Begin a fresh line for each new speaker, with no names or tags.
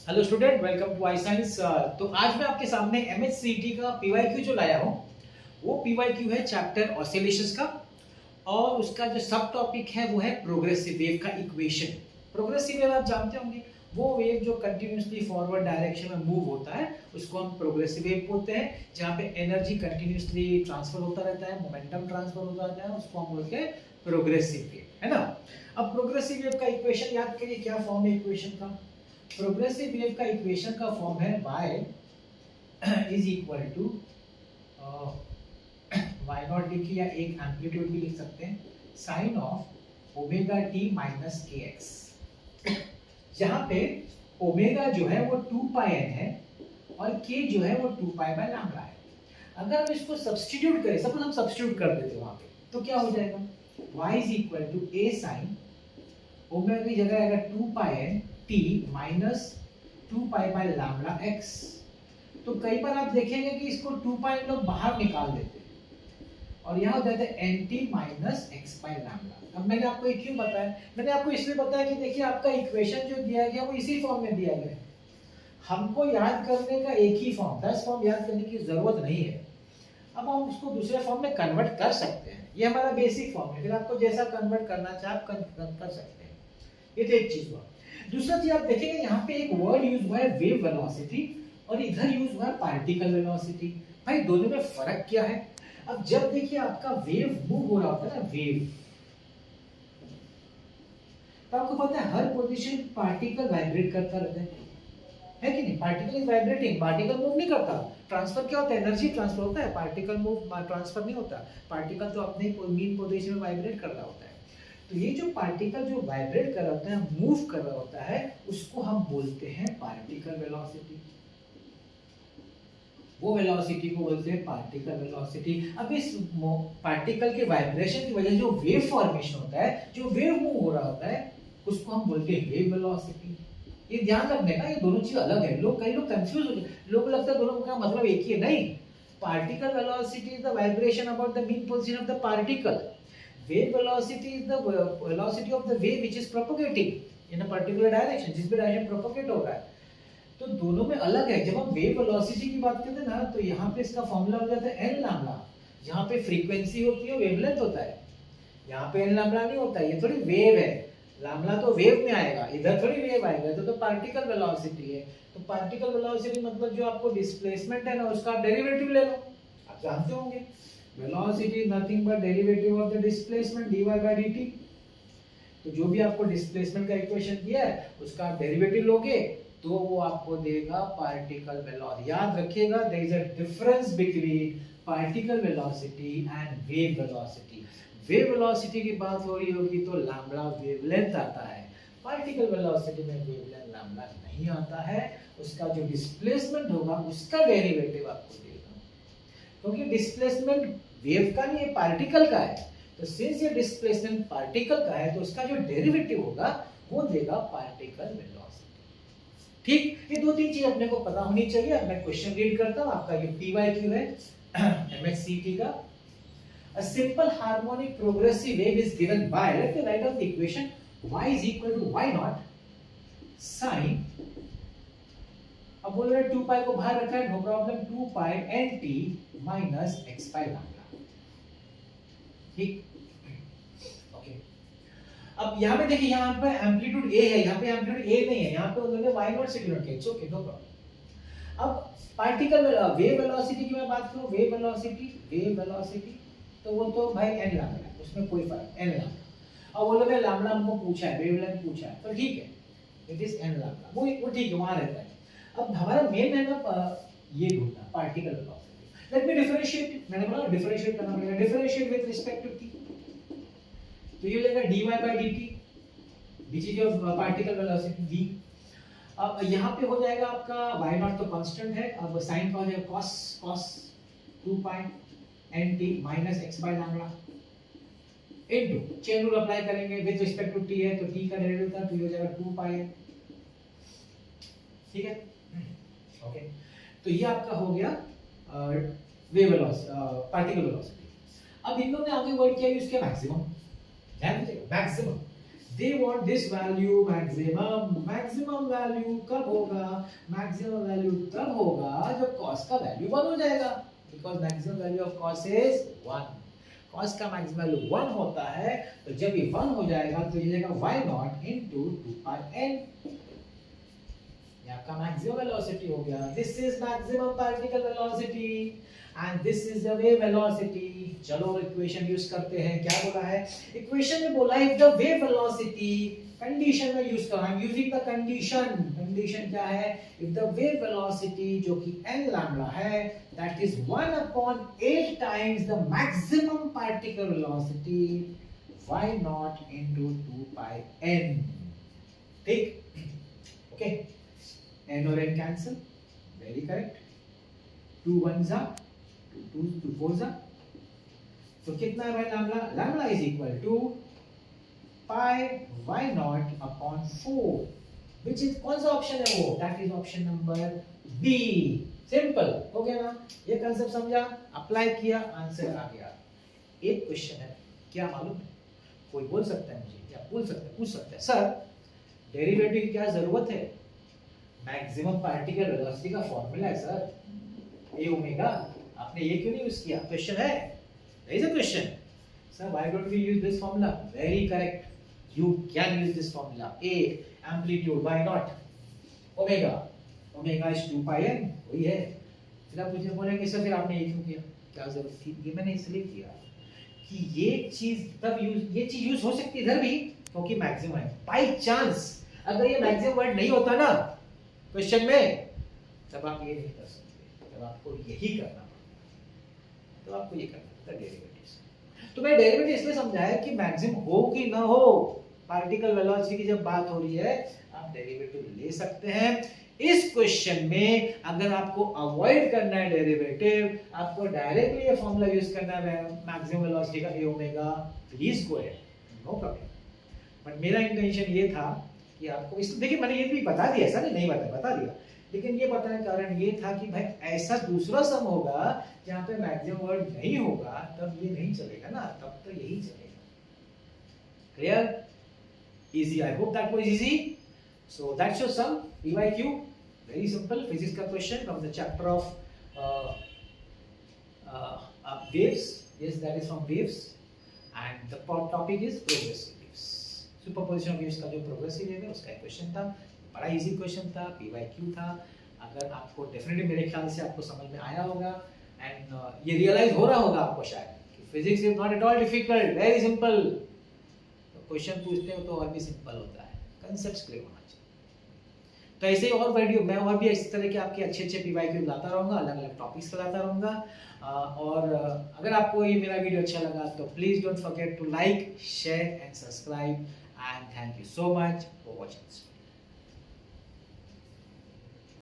Hello student, welcome to I science. तो आज मैं आपके सामने एमएचसीटी का पीवाईक्यू जो लाया हूँ, वो पीवाईक्यू है चैप्टर ऑसिलेशंस का। और उसका जो सब टॉपिक है वो है प्रोग्रेसिव वेव का इक्वेशन। प्रोग्रेसिव वेव आप जानते होंगे, वो वेव जो कंटिन्यूसली फॉरवर्ड डायरेक्शन में मूव होता है उसको हम प्रोग्रेसिव वेव बोलते हैं। जहाँ पे एनर्जी कंटिन्यूसली ट्रांसफर होता रहता है, मोमेंटम ट्रांसफर होता रहता है, उसको हम बोलते हैं प्रोग्रेसिव वेव, है ना। अब प्रोग्रेसिव वेव का इक्वेशन याद करिए, क्या फॉर्म है इक्वेशन का। प्रोग्रेसिव वेव का इक्वेशन का फॉर्म है y is equal to y naught लिखिए या एक एम्पलीट्यूड भी लिख सकते हैं, sine of omega t minus k x. जहां पे ओमेगा जो है वो 2 पाई एन है और k जो है वो 2 पाई बाय लैम्डा है। अगर हम इसको सब्स्टिट्यूट करें, सपोज हम सब्स्टिट्यूट कर देते हैं वहां पे, तो क्या हो जाएगा, y is equal to a sine omega की जगह आएगा 2 pi n t minus 2 pi by lambda x। तो कई बार आप देखेंगे कि इसको 2 पाई लोग बाहर निकाल देते हैं और यहाँ हो जाता है nt minus x by lambda. अब मैंने आपको ये क्यों बताया, मैंने आपको इसलिए बताया कि देखिए आपका इक्वेशन जो दिया गया वो इसी फॉर्म में दिया गया है। हमको याद करने का एक ही फॉर्म, 10 फॉर्म याद करने की जरूरत नहीं है। अब हम उसको दूसरे फॉर्म में कन्वर्ट कर सकते हैं, ये हमारा बेसिक फॉर्म है, फिर आपको जैसा कन्वर्ट करना चाहे आप कर सकते हैं। ये तो एक चीज हुआ। दूसरा चीज आप देखेंगे यहाँ पे एक वर्ड यूज हुआ है वेव वेलोसिटी और इधर यूज हुआ है पार्टिकल वेलोसिटी। भाई दोनों में फर्क क्या है। अब जब देखिए आपका वेव मूव हो रहा होता है ना, वेव, तो आपको पता है हर पोजीशन पार्टिकल वाइब्रेट करता रहता है कि नहीं। Particle is vibrating, particle move नहीं करता। ट्रांसफर क्या होता है, एनर्जी ट्रांसफर होता है, पार्टिकल मूव ट्रांसफर नहीं होता। पार्टिकल तो अपने मीन पोजीशन में वाइब्रेट कर रहा होता है। तो ये जो पार्टिकल जो वाइब्रेट कर रहा होता है, मूव कर रहा होता है, उसको हम बोलते हैं पार्टिकल वेलोसिटी। वो वेलोसिटी को बोलते हैं पार्टिकल वेलोसिटी। अब इस पार्टिकल के वाइब्रेशन की वजह से जो वेव फॉर्मेशन होता है, जो वेव मूव हो रहा होता है, उसको हम बोलते हैं वेव वेलोसिटी। ये ध्यान रखने का, ये दोनों चीज अलग है। कई लोग कंफ्यूज हो जाते, लोगों को लगता है दोनों का मतलब एक ही है। नहीं, particle velocity is the vibration about the mean position of the particle. Wave velocity is the velocity of the wave which is propagating in a particular direction, जिस भी डायरेक्शन प्रोपोगेट हो रहा है। तो दोनों में अलग है। जब हम वेव वेलोसिटी की बात करते हैं ना, तो यहाँ पे इसका फॉर्मूला हो जाता है एन लैम्डा। जहाँ पे फ्रीक्वेंसी होती है वेवलेंथ होता है, यहाँ पे एन लैम्डा नहीं होता है। ये थोड़ी वेव है, लैम्डा तो वेव में आएगा, इधर थोड़ी वेव आएगा। तो पार्टिकल वेलोसिटी है। तो पार्टिकल वेलोसिटी मतलब जो आपको डिस्प्लेसमेंट है ना, उसका डेरिवेटिव ले लो, आप जानते होंगे। Velocity is nothing but derivative of the displacement dy by dt। तो जो भी आपको डिस्प्लेसमेंट का इक्वेशन दिया है उसका आप डेरिवेटिव लोगे तो वो आपको देगा पार्टिकल वेलोसिटी। याद रखिएगा, there is a difference between particle velocity and wave velocity. Wave velocity की बात हो रही होगी तो लैम्डा वेवलेंथ आता है, पार्टिकल वेलोसिटी में वेवलेंथ लैम्डा नहीं आता है। उसका जो डिस्प्लेसमेंट होगा उसका डेरिवेटिव आपको देगा, क्योंकि डिस्प्लेसमेंट वेव का नहीं है, पार्टिकल का है। तो सिंस ये डिस्प्लेसमेंट पार्टिकल का है तो उसका जो डेरिवेटिव होगा वो देगा पार्टिकल वेलोसिटी। ठीक, ये दो तीन चीज अपने को पता होनी चाहिए। अब मैं क्वेश्चन रीड करता हूं, आपका ये पीवाईक्यू है एमएचसीटी का। A simple harmonic progressive wave is given by, let me write out the equation, y is equal to y naught sin, अब बोल रहे 2 पाई को बाहर रखा है, no problem, 2 pi N T minus x पाई लैम्डा। ठीक, ओके। अब यहाँ पे देखिए, यहाँ पे एम्पलीट्यूड ए है, यहाँ पे एम्पलीट्यूड ए नहीं है, यहाँ पे उन्होंने वाई नॉट से डिनोट किया। It's okay, no problem. अब पार्टिकल वेव वेलोसिटी की मैं बात करूँ, वेव वेलोसिटी तो वो तो भाई एन लैम्डा है, उसमें कोई फर्क, एन लैम्डा। अब वो लोग लैम्डा हमको पूछा है, वेवलेंथ पूछा है, तो ठीक है, इट इज एन लैम्डा, वो ठीक है, वहां रहता है। अब हमारा मेन है ना ये ढूंढना particle velocity. Let me differentiate, मैंने बोला डिफरेंशिएट करना पड़ेगा। Differentiate with respect to t, तो ये लेगा dy by dt, which is your particle velocity v। अब यहाँ पे हो जाएगा आपका y नॉट तो कांस्टेंट है, अब साइन का हो जाएगा cos 2 pi nt minus x by lambda into chain rule apply करेंगे, विद रिस्पेक्ट टू t है तो t का डेरिवेटिव था, तो ये हो जाएगा 2 पाई। ठीक है, ओके। तो ये आपका हो गया वेव वेलोसिटी, पार्टिकल वेलोसिटी। अब इन लोगों ने आगे वर्ड किया उसके मैक्सिमम, ध्यान दीजिएगा, maximum. They want this value maximum. Maximum value कब होगा? मैक्सिमम वैल्यू तब होगा जब cos का वैल्यू 1 हो जाएगा, because maximum value of cos is 1। cos का मैक्सिमम वैल्यू 1 होता है, तो जब ये 1 हो जाएगा तो ये जाएगा y not into 2 pi n। ये आपका मैक्सिमम वेलोसिटी हो गया। This is maximum particle velocity and this is the wave velocity. चलो इक्वेशन यूज करते हैं। क्या बोला है इक्वेशन में? बोला if the wave velocity, condition में यूज करो, I am using the condition. Condition क्या है? इफ द वेव वेलोसिटी जो कि n लैम्डा है, that is 1/8 times the maximum particle velocity y not into 2 pi n। ठीक, ओके, n और n cancel, very correct. 2 1s are 2 4s are, तो कितना है भाई lambda? Lambda is equal to pi y naught upon 4, which is कौन सा option है वो? That is option number B. Simple हो गया ना? ये कांसेप्ट समझा, अप्लाई किया, आंसर आ गया। एक क्वेश्चन है, क्या मालूम है? कोई बोल सकता है मुझे, क्या बोल सकता है, पूछ सकता है, सर डेरिवेटिव की क्या जरूरत है? मैक्सिमम पार्टिकल वेलोसिटी का फॉर्मूला है सर, ए ओमेगा। आपने ये क्यों नहीं यूज किया? क्वेश्चन है, there is a question, sir, why don't we use this formula? Very correct, you can use this formula. A amplitude, why not? Omega, omega is 2 pi n, वही है। फिर आप मुझे बोलेंगे सर फिर आपने ये क्यों किया? क्या जरूरत थी? ये मैंने इसलिए किया कि ये चीज तब यूज, ये चीज यूज हो सकती है इधर भी, क्योंकि मैक्सिमम है। बाय चांस अगर ये मैक्सिमम वर्ड नहीं होता ना क्वेश्चन में, तब आप ये नहीं कर सकते, तब आपको यही करना, तो आपको ये करना था डेरिवेटिव्स। तो मैं डेरिवेटिव इसलिए समझाया कि मैक्सिमम हो कि ना हो, पार्टिकल वेलोसिटी की जब बात हो रही है आप डेरिवेटिव ले सकते हैं। इस क्वेश्चन में अगर आपको अवॉइड करना है डेरिवेटिव, आपको डायरेक्टली ये फॉर्मूला यूज करना है मैक्सिमम वेलोसिटी का A omega, please go ahead, no problem. But मेरा इंटेंशन ये था कि आपको इस, देखिए मैंने ये भी बता दिया, ऐसा नहीं बता दिया, लेकिन ये बताने का कारण ये था कि भाई ऐसा दूसरा सम होगा जहां पे मैक्सिमम वर्ड नहीं होगा, तब ये नहीं चलेगा ना, तब तो यही चलेगा। Clear? Easy, I hope that was easy. So that's your some PYQ, very simple physics का question from the chapter of waves. Yes, that is from waves, and the topic is progressive waves. Superposition of waves का जो progressive wave है उसका question था, बड़ा easy question था, PYQ था। अगर आपको डेफिनेटली मेरे ख्याल से आपको समझ में आया होगा एंड ये रियलाइज हो रहा होगा आपको शायद कि physics is not at all difficult, very simple. तो क्वेश्चन पूछते हो तो और भी सिंपल होता है, कांसेप्ट्स क्लियर होना चाहिए। तो ऐसे ही और वीडियो मैं और भी इस तरह के आपके अच्छे PYQ लाता रहूँगा, अलग अलग टॉपिक्स लाता रहूँगा। और अगर आपको ये मेरा वीडियो अच्छा लगा तो please don't forget to like, share and subscribe, and thank you so much for watching this video.